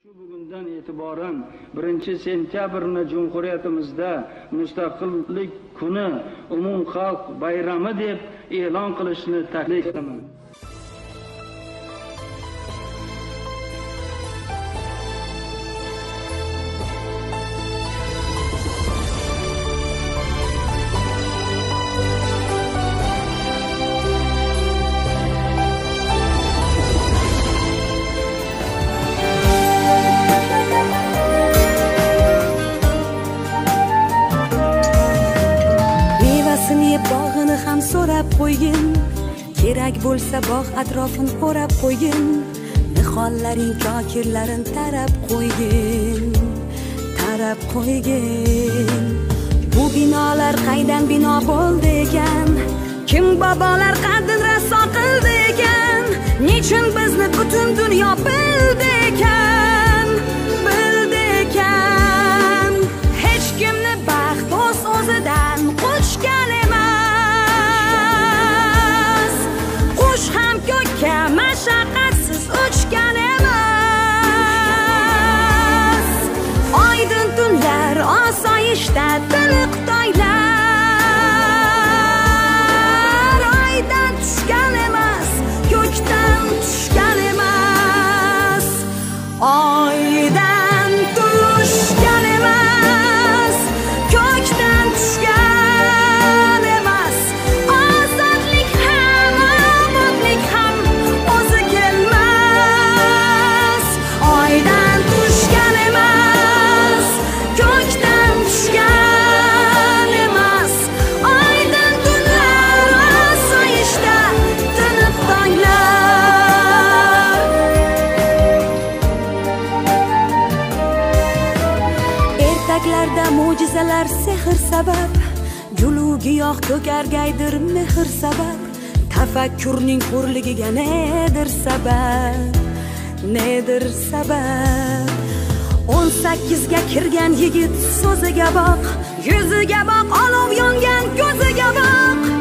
Bugundan e'tiboran 1-sentyabrni Cumhuriyatimizda Mustaqillik kuni umumxalq bayrami deb e'lon qilishni taklif qilaman. Bog'ini ham so'rab qo'ygin, kerak bo'lsa bog' atrofini o'rab qo'ygin, nihollaring kokirlarin tarab qo'ygin, tarab qo'ygin. Bu binolar qaydan bino bo'ldi ekan? Kim bobolar qaddin raso qildi ekan? Nechun bizni butun dunyo bildi ekan? Bildi ekan. Hech kimni baxt o'z-o'zidan qochgan mashaqqatsiz uchgan emas. Oydin tunlar osoyishta tiniq toylar. Oydan tushgan emas, ko'kdan tushgan emas. Oydan tushgan emas, ko'kdan tushgan emas. Ozodlik ham, obodlik ham o'zi kelmas. Oydan tushgan emas, ko'kdan tushgan emas. Oydin tunlar osoyishta tiniq tonglar. Ertaklarda mo'jizalar sehr sabab, gulu giyoh ko'kargaydir mehr sabab. Tafakkurning hurligiga nedir sabab, nedir sabab? 18 ga kirgan yigit so'ziga boq, yuziga boq, olov yongan ko'ziga boq.